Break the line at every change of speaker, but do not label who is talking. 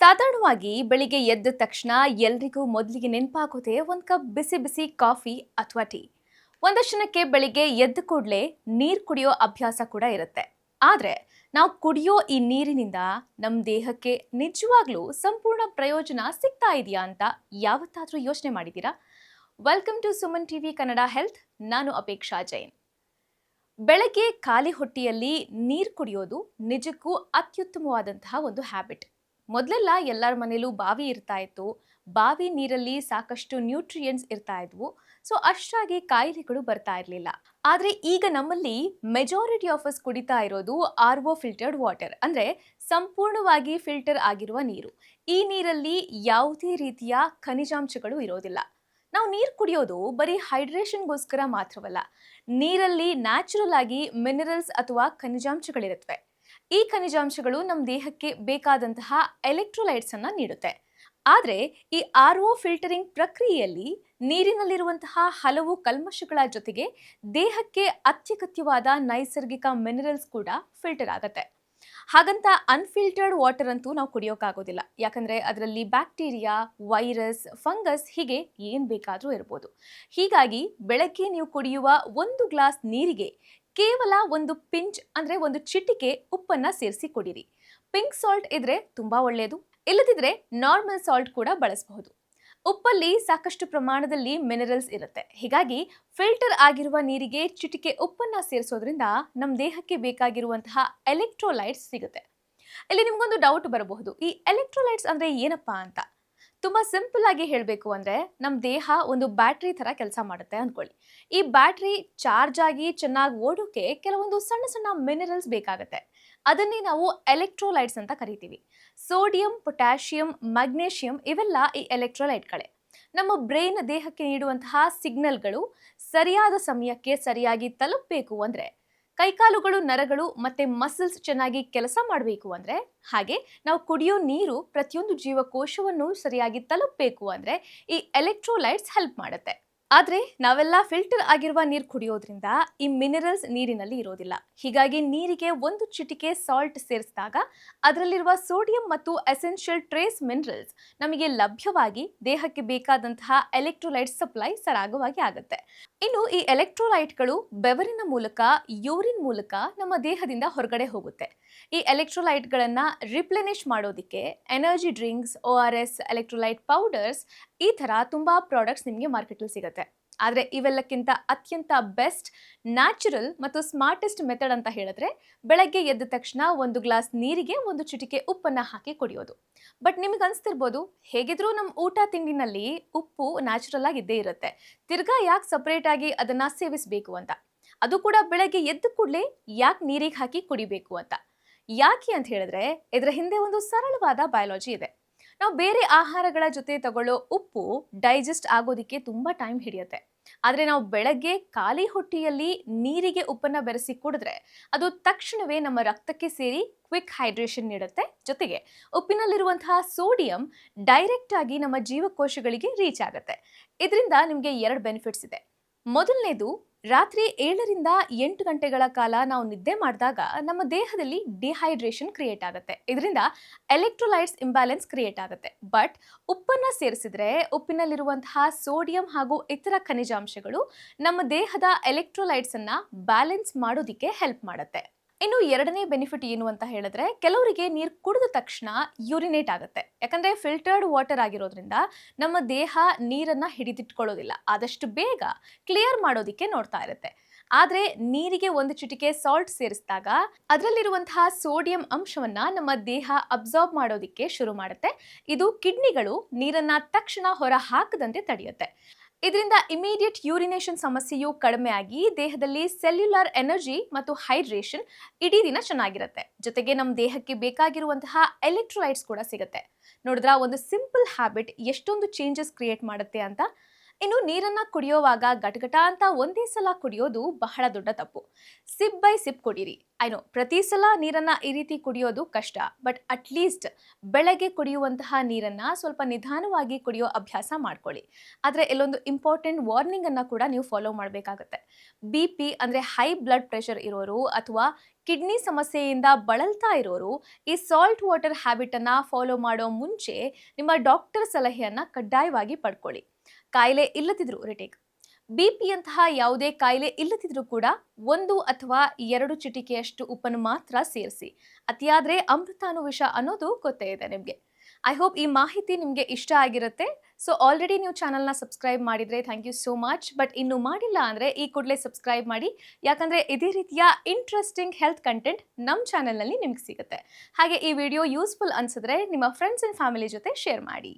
ಸಾಧಾರಣವಾಗಿ ಬೆಳಿಗ್ಗೆ ಎದ್ದ ತಕ್ಷಣ ಎಲ್ರಿಗೂ ಮೊದಲಿಗೆ ನೆನಪಾಗೋದೇ ಒಂದು ಕಪ್ ಬಿಸಿ ಬಿಸಿ ಕಾಫಿ ಅಥವಾ ಟೀ. ಒಂದಷ್ಟು ಜನಕ್ಕೆ ಬೆಳಿಗ್ಗೆ ಎದ್ದ ಕೂಡಲೇ ನೀರು ಕುಡಿಯೋ ಅಭ್ಯಾಸ ಕೂಡ ಇರುತ್ತೆ. ಆದರೆ ನಾವು ಕುಡಿಯೋ ಈ ನೀರಿನಿಂದ ನಮ್ಮ ದೇಹಕ್ಕೆ ನಿಜವಾಗ್ಲೂ ಸಂಪೂರ್ಣ ಪ್ರಯೋಜನ ಸಿಗ್ತಾ ಇದೆಯಾ ಅಂತ ಯಾವತ್ತಾದ್ರೂ ಯೋಚನೆ ಮಾಡಿದ್ದೀರಾ? Welcome to Suman TV Kannada health. ನಾನು ಅಪೇಕ್ಷಾ ಜೈನ್. ಬೆಳಗ್ಗೆ ಖಾಲಿ ಹೊಟ್ಟೆಯಲ್ಲಿ ನೀರು ಕುಡಿಯೋದು ನಿಜಕ್ಕೂ ಅತ್ಯುತ್ತಮವಾದಂತಹ ಒಂದು ಹ್ಯಾಬಿಟ್. ಮೊದಲೆಲ್ಲ ಎಲ್ಲರ ಮನೇಲೂ ಬಾವಿ ಇರ್ತಾ ಇತ್ತು. ಬಾವಿ ನೀರಲ್ಲಿ ಸಾಕಷ್ಟು ನ್ಯೂಟ್ರಿಯೆಂಟ್ಸ್ ಇರ್ತಾ ಇದ್ವು. ಸೊ ಅಷ್ಟಾಗಿ ಕಾಯಿಲೆಗಳು ಬರ್ತಾ ಇರಲಿಲ್ಲ. ಆದರೆ ಈಗ ನಮ್ಮಲ್ಲಿ ಮೆಜಾರಿಟಿ ಆಫ್ ಅಸ್ ಕುಡಿತಾ ಇರೋದು ಆರ್ ಒ ಫಿಲ್ಟರ್ಡ್ ವಾಟರ್, ಅಂದರೆ ಸಂಪೂರ್ಣವಾಗಿ ಫಿಲ್ಟರ್ ಆಗಿರುವ ನೀರು. ಈ ನೀರಲ್ಲಿ ಯಾವುದೇ ರೀತಿಯ ಖನಿಜಾಂಶಗಳು ಇರೋದಿಲ್ಲ. ನಾವು ನೀರು ಕುಡಿಯೋದು ಬರೀ ಹೈಡ್ರೇಷನ್ಗೋಸ್ಕರ ಮಾತ್ರವಲ್ಲ. ನೀರಲ್ಲಿ ನ್ಯಾಚುರಲ್ ಆಗಿ ಮಿನರಲ್ಸ್ ಅಥವಾ ಖನಿಜಾಂಶಗಳಿರುತ್ತವೆ. ಈ ಖನಿಜಾಂಶಗಳು ನಮ್ಮ ದೇಹಕ್ಕೆ ಬೇಕಾದಂತಹ ಎಲೆಕ್ಟ್ರೋಲೈಟ್ಸ್ ಅನ್ನ ನೀಡುತ್ತೆ. ಆದರೆ ಈ ಆರ್ ಒ ಫಿಲ್ಟರಿಂಗ್ ಪ್ರಕ್ರಿಯೆಯಲ್ಲಿ ನೀರಿನಲ್ಲಿರುವಂತಹ ಹಲವು ಕಲ್ಮಶಗಳ ಜೊತೆಗೆ ದೇಹಕ್ಕೆ ಅತ್ಯಗತ್ಯವಾದ ನೈಸರ್ಗಿಕ ಮಿನರಲ್ಸ್ ಕೂಡ ಫಿಲ್ಟರ್ ಆಗುತ್ತೆ. ಹಾಗಂತ ಅನ್ಫಿಲ್ಟರ್ಡ್ ವಾಟರ್ ಅಂತೂ ನಾವು ಕುಡಿಯೋಕ್ಕಾಗೋದಿಲ್ಲ. ಯಾಕಂದರೆ ಅದರಲ್ಲಿ ಬ್ಯಾಕ್ಟೀರಿಯಾ, ವೈರಸ್, ಫಂಗಸ್ ಹೀಗೆ ಏನು ಬೇಕಾದರೂ ಇರ್ಬೋದು. ಹೀಗಾಗಿ ಬೆಳಗ್ಗೆ ನೀವು ಕುಡಿಯುವ ಒಂದು ಗ್ಲಾಸ್ ನೀರಿಗೆ ಕೇವಲ ಒಂದು ಪಿಂಚ್ ಅಂದರೆ ಒಂದು ಚಿಟಿಕೆ ಉಪ್ಪನ್ನು ಸೇರಿಸಿ ಕುಡಿರಿ. ಪಿಂಕ್ ಸಾಲ್ಟ್ ಇದ್ರೆ ತುಂಬ ಒಳ್ಳೆಯದು. ಇಲ್ಲದಿದ್ರೆ ನಾರ್ಮಲ್ ಸಾಲ್ಟ್ ಕೂಡ ಬಳಸಬಹುದು. ಉಪ್ಪಲ್ಲಿ ಸಾಕಷ್ಟು ಪ್ರಮಾಣದಲ್ಲಿ ಮಿನರಲ್ಸ್ ಇರುತ್ತೆ. ಹೀಗಾಗಿ ಫಿಲ್ಟರ್ ಆಗಿರುವ ನೀರಿಗೆ ಚಿಟಿಕೆ ಉಪ್ಪನ್ನು ಸೇರಿಸೋದ್ರಿಂದ ನಮ್ಮ ದೇಹಕ್ಕೆ ಬೇಕಾಗಿರುವಂತಹ ಎಲೆಕ್ಟ್ರೋಲೈಟ್ಸ್ ಸಿಗುತ್ತೆ. ಇಲ್ಲಿ ನಿಮ್ಗೊಂದು ಡೌಟ್ ಬರಬಹುದು, ಈ ಎಲೆಕ್ಟ್ರೋಲೈಟ್ಸ್ ಅಂದರೆ ಏನಪ್ಪಾ ಅಂತ. ತುಂಬ ಸಿಂಪಲ್ ಆಗಿ ಹೇಳಬೇಕು ಅಂದರೆ ನಮ್ಮ ದೇಹ ಒಂದು ಬ್ಯಾಟ್ರಿ ಥರ ಕೆಲಸ ಮಾಡುತ್ತೆ ಅಂದ್ಕೊಳ್ಳಿ. ಈ ಬ್ಯಾಟ್ರಿ ಚಾರ್ಜ್ ಆಗಿ ಚೆನ್ನಾಗಿ ಓಡೋಕೆ ಕೆಲವೊಂದು ಸಣ್ಣ ಸಣ್ಣ ಮಿನರಲ್ಸ್ ಬೇಕಾಗುತ್ತೆ. ಅದನ್ನೇ ನಾವು ಎಲೆಕ್ಟ್ರೋಲೈಟ್ಸ್ ಅಂತ ಕರಿತೀವಿ. ಸೋಡಿಯಂ, ಪೊಟ್ಯಾಷಿಯಂ, ಮ್ಯಾಗ್ನೇಷಿಯಂ ಇವೆಲ್ಲ ಈ ಎಲೆಕ್ಟ್ರೋಲೈಟ್ಗಳೇ. ನಮ್ಮ ಬ್ರೈನ್ ದೇಹಕ್ಕೆ ನೀಡುವಂತಹ ಸಿಗ್ನಲ್ಗಳು ಸರಿಯಾದ ಸಮಯಕ್ಕೆ ಸರಿಯಾಗಿ ತಲುಪಬೇಕು ಅಂದರೆ, ಕೈಕಾಲುಗಳು, ನರಗಳು ಮತ್ತೆ ಮಸಲ್ಸ್ ಚೆನ್ನಾಗಿ ಕೆಲಸ ಮಾಡಬೇಕು ಅಂದರೆ, ಹಾಗೆ ನಾವು ಕುಡಿಯೋ ನೀರು ಪ್ರತಿಯೊಂದು ಜೀವಕೋಶವನ್ನು ಸರಿಯಾಗಿ ತಲುಪಬೇಕು ಅಂದರೆ ಈ ಎಲೆಕ್ಟ್ರೋಲೈಟ್ಸ್ ಹೆಲ್ಪ್ ಮಾಡುತ್ತೆ. ಆದರೆ ನಾವೆಲ್ಲ ಫಿಲ್ಟರ್ ಆಗಿರುವ ನೀರು ಕುಡಿಯೋದ್ರಿಂದ ಈ ಮಿನರಲ್ಸ್ ನೀರಿನಲ್ಲಿ ಇರೋದಿಲ್ಲ. ಹೀಗಾಗಿ ನೀರಿಗೆ ಒಂದು ಚಿಟಿಕೆ ಸಾಲ್ಟ್ ಸೇರಿಸಿದಾಗ ಅದರಲ್ಲಿರುವ ಸೋಡಿಯಂ ಮತ್ತು ಎಸೆನ್ಷಿಯಲ್ ಟ್ರೇಸ್ ಮಿನರಲ್ಸ್ ನಮಗೆ ಲಭ್ಯವಾಗಿ ದೇಹಕ್ಕೆ ಬೇಕಾದಂತಹ ಎಲೆಕ್ಟ್ರೋಲೈಟ್ ಸಪ್ಲೈ ಸರಾಗವಾಗಿ ಆಗುತ್ತೆ. ಇನ್ನು ಈ ಎಲೆಕ್ಟ್ರೋಲೈಟ್ಗಳು ಬೆವರಿನ ಮೂಲಕ, ಯೂರಿನ್ ಮೂಲಕ ನಮ್ಮ ದೇಹದಿಂದ ಹೊರಗಡೆ ಹೋಗುತ್ತೆ. ಈ ಎಲೆಕ್ಟ್ರೋಲೈಟ್ಗಳನ್ನು ರಿಪ್ಲೆನಿಶ್ ಮಾಡೋದಕ್ಕೆ energy drinks, ORS, electrolyte powders ಈ ಥರ ತುಂಬ ಪ್ರಾಡಕ್ಟ್ಸ್ ನಿಮಗೆ ಮಾರ್ಕೆಟಲ್ಲಿ ಸಿಗುತ್ತೆ. ಆದರೆ ಇವೆಲ್ಲಕ್ಕಿಂತ ಅತ್ಯಂತ ಬೆಸ್ಟ್, ನ್ಯಾಚುರಲ್ ಮತ್ತು ಸ್ಮಾರ್ಟೆಸ್ಟ್ ಮೆಥಡ್ ಅಂತ ಹೇಳಿದ್ರೆ ಬೆಳಗ್ಗೆ ಎದ್ದ ತಕ್ಷಣ ಒಂದು ಗ್ಲಾಸ್ ನೀರಿಗೆ ಒಂದು ಚಿಟಿಕೆ ಉಪ್ಪನ್ನು ಹಾಕಿ ಕುಡಿಯೋದು. ಬಟ್ ನಿಮಗೆ ಅನಿಸ್ತಿರ್ಬೋದು, ಹೇಗಿದ್ರೂ ನಮ್ಮ ಊಟ ತಿಂಡಿನಲ್ಲಿ ಉಪ್ಪು ನ್ಯಾಚುರಲ್ ಆಗಿ ಇದ್ದೇ ಇರುತ್ತೆ, ತಿರ್ಗಾ ಯಾಕೆ ಸಪ್ರೇಟ್ ಆಗಿ ಅದನ್ನು ಸೇವಿಸಬೇಕು ಅಂತ. ಅದು ಕೂಡ ಬೆಳಗ್ಗೆ ಎದ್ದ ಕೂಡಲೇ ಯಾಕೆ ನೀರಿಗೆ ಹಾಕಿ ಕುಡಿಬೇಕು ಅಂತ. ಯಾಕೆ ಅಂತ ಹೇಳಿದ್ರೆ ಇದರ ಹಿಂದೆ ಒಂದು ಸರಳವಾದ ಬಯಾಲಜಿ ಇದೆ. ನಾವು ಬೇರೆ ಆಹಾರಗಳ ಜೊತೆ ತಗೊಳ್ಳೋ ಉಪ್ಪು ಡೈಜೆಸ್ಟ್ ಆಗೋದಕ್ಕೆ ತುಂಬ ಟೈಮ್ ಹಿಡಿಯುತ್ತೆ. ಆದರೆ ನಾವು ಬೆಳಗ್ಗೆ ಖಾಲಿ ಹೊಟ್ಟೆಯಲ್ಲಿ ನೀರಿಗೆ ಉಪ್ಪನ್ನು ಬೆರೆಸಿ ಕುಡಿದ್ರೆ ಅದು ತಕ್ಷಣವೇ ನಮ್ಮ ರಕ್ತಕ್ಕೆ ಸೇರಿ ಕ್ವಿಕ್ ಹೈಡ್ರೇಷನ್ ನೀಡುತ್ತೆ. ಜೊತೆಗೆ ಉಪ್ಪಿನಲ್ಲಿರುವಂತಹ ಸೋಡಿಯಂ ಡೈರೆಕ್ಟ್ ಆಗಿ ನಮ್ಮ ಜೀವಕೋಶಗಳಿಗೆ ರೀಚ್ ಆಗುತ್ತೆ. ಇದರಿಂದ ನಿಮಗೆ 2 ಬೆನಿಫಿಟ್ಸ್ ಇದೆ. ಮೊದಲನೇದು, ರಾತ್ರಿ 7ರಿಂದ 8 ಗಂಟೆಗಳ ಕಾಲ ನಾವು ನಿದ್ದೆ ಮಾಡಿದಾಗ ನಮ್ಮ ದೇಹದಲ್ಲಿ ಡಿಹೈಡ್ರೇಷನ್ ಕ್ರಿಯೇಟ್ ಆಗುತ್ತೆ. ಇದರಿಂದ ಎಲೆಕ್ಟ್ರೋಲೈಟ್ಸ್ ಇಂಬ್ಯಾಲೆನ್ಸ್ ಕ್ರಿಯೇಟ್ ಆಗುತ್ತೆ. ಬಟ್ ಉಪ್ಪನ್ನು ಸೇರಿಸಿದ್ರೆ ಉಪ್ಪಿನಲ್ಲಿರುವಂತಹ ಸೋಡಿಯಂ ಹಾಗೂ ಇತರ ಖನಿಜಾಂಶಗಳು ನಮ್ಮ ದೇಹದ ಎಲೆಕ್ಟ್ರೋಲೈಟ್ಸ್ ಅನ್ನ ಬ್ಯಾಲೆನ್ಸ್ ಮಾಡೋದಕ್ಕೆ ಹೆಲ್ಪ್ ಮಾಡುತ್ತೆ. ಇನ್ನು 2ನೇ ಬೆನಿಫಿಟ್ ಏನು ಅಂತ ಹೇಳಿದ್ರೆ, ಕೆಲವರಿಗೆ ನೀರು ಕುಡಿದ ತಕ್ಷಣ ಯೂರಿನೇಟ್ ಆಗುತ್ತೆ. ಯಾಕಂದ್ರೆ ಫಿಲ್ಟರ್ಡ್ ವಾಟರ್ ಆಗಿರೋದ್ರಿಂದ ನಮ್ಮ ದೇಹ ನೀರನ್ನ ಹಿಡಿದಿಟ್ಕೊಳ್ಳೋದಿಲ್ಲ, ಆದಷ್ಟು ಬೇಗ ಕ್ಲಿಯರ್ ಮಾಡೋದಕ್ಕೆ ನೋಡ್ತಾ ಇರುತ್ತೆ. ಆದರೆ ನೀರಿಗೆ ಒಂದು ಚಿಟಿಕೆ ಸಾಲ್ಟ್ ಸೇರಿಸಿದಾಗ ಅದರಲ್ಲಿರುವಂತಹ ಸೋಡಿಯಂ ಅಂಶವನ್ನ ನಮ್ಮ ದೇಹ ಅಬ್ಸಾರ್ಬ್ ಮಾಡೋದಕ್ಕೆ ಶುರು ಮಾಡುತ್ತೆ. ಇದು ಕಿಡ್ನಿಗಳು ನೀರನ್ನ ತಕ್ಷಣ ಹೊರ ಹಾಕದಂತೆ ತಡೆಯುತ್ತೆ. ಇದರಿಂದ ಇಮಿಡಿಯೇಟ್ ಯೂರಿನೇಷನ್ ಸಮಸ್ಯೆಯು ಕಡಿಮೆ ಆಗಿ ದೇಹದಲ್ಲಿ ಸೆಲ್ಯುಲಾರ್ ಎನರ್ಜಿ ಮತ್ತು ಹೈಡ್ರೇಷನ್ ಇಡೀ ದಿನ ಚೆನ್ನಾಗಿರುತ್ತೆ. ಜೊತೆಗೆ ನಮ್ಮ ದೇಹಕ್ಕೆ ಬೇಕಾಗಿರುವಂತಹ ಎಲೆಕ್ಟ್ರೋಲೈಟ್ಸ್ ಕೂಡ ಸಿಗುತ್ತೆ. ನೋಡಿದ್ರ, ಒಂದು ಸಿಂಪಲ್ ಹ್ಯಾಬಿಟ್ ಎಷ್ಟೊಂದು ಚೇಂಜಸ್ ಕ್ರಿಯೇಟ್ ಮಾಡುತ್ತೆ ಅಂತ. ಇನ್ನು ನೀರನ್ನ ಕುಡಿಯೋವಾಗ ಗಟಗಟ ಅಂತ ಒಂದೇ ಸಲ ಕುಡಿಯೋದು ಬಹಳ ದೊಡ್ಡ ತಪ್ಪು. ಸಿಪ್ ಬೈ ಸಿಪ್ ಕುಡೀರಿ. ಐನೋ ಪ್ರತಿ ಸಲ ನೀರನ್ನ ಈ ರೀತಿ ಕುಡಿಯೋದು ಕಷ್ಟ, ಬಟ್ ಅಟ್ಲೀಸ್ಟ್ ಬೆಳಗ್ಗೆ ಕುಡಿಯುವಂತಹ ನೀರನ್ನ ಸ್ವಲ್ಪ ನಿಧಾನವಾಗಿ ಕುಡಿಯೋ ಅಭ್ಯಾಸ ಮಾಡ್ಕೊಳ್ಳಿ. ಆದ್ರೆ ಇಲ್ಲೊಂದು ಇಂಪಾರ್ಟೆಂಟ್ ವಾರ್ನಿಂಗ್ ಅನ್ನ ಕೂಡ ನೀವು ಫಾಲೋ ಮಾಡಬೇಕಾಗುತ್ತೆ. BP ಅಂದ್ರೆ ಹೈ ಬ್ಲಡ್ ಪ್ರೆಷರ್ ಇರೋರು ಅಥವಾ ಕಿಡ್ನಿ ಸಮಸ್ಯೆಯಿಂದ ಬಳಲ್ತಾ ಇರೋರು ಈ ಸಾಲ್ಟ್ ವಾಟರ್ ಹ್ಯಾಬಿಟ್ ಅನ್ನ ಫಾಲೋ ಮಾಡೋ ಮುಂಚೆ ನಿಮ್ಮ ಡಾಕ್ಟರ್ ಸಲಹೆಯನ್ನ ಕಡ್ಡಾಯವಾಗಿ ಪಡ್ಕೊಳ್ಳಿ. ಕಾಯಿಲೆ ಇಲ್ಲದಿದ್ರು ರಿಟೇಕ್ BP ಅಂತಹ ಯಾವುದೇ ಕಾಯಿಲೆ ಇಲ್ಲದಿದ್ರೂ ಕೂಡ 1 ಅಥವಾ 2 ಚಿಟಿಕೆಯಷ್ಟು ಉಪ್ಪನ್ನು ಮಾತ್ರ ಸೇರಿಸಿ. ಅತಿಯಾದ್ರೆ ಅಮೃತಾನು ವಿಷ ಅನ್ನೋದು ಗೊತ್ತೇ ಇದೆ ನಿಮಗೆ. ಐ ಹೋಪ್ ಈ ಮಾಹಿತಿ ನಿಮಗೆ ಇಷ್ಟ ಆಗಿರುತ್ತೆ. ಸೊ ಆಲ್ರೆಡಿ ನೀವು ಚಾನಲ್ನ ಸಬ್ಸ್ಕ್ರೈಬ್ ಮಾಡಿದ್ರೆ thank you so much. But ಇನ್ನೂ ಮಾಡಿಲ್ಲ ಅಂದರೆ ಈ ಕೂಡಲೇ ಸಬ್ಸ್ಕ್ರೈಬ್ ಮಾಡಿ, ಯಾಕಂದರೆ ಇದೇ ರೀತಿಯ ಇಂಟ್ರೆಸ್ಟಿಂಗ್ ಹೆಲ್ತ್ ಕಂಟೆಂಟ್ ನಮ್ಮ ಚಾನಲ್ನಲ್ಲಿ ನಿಮಗೆ ಸಿಗುತ್ತೆ. ಹಾಗೆ ಈ ವಿಡಿಯೋ ಯೂಸ್ಫುಲ್ ಅನಿಸಿದ್ರೆ ನಿಮ್ಮ ಫ್ರೆಂಡ್ಸ್ ಆ್ಯಂಡ್ ಫ್ಯಾಮಿಲಿ ಜೊತೆ ಶೇರ್ ಮಾಡಿ.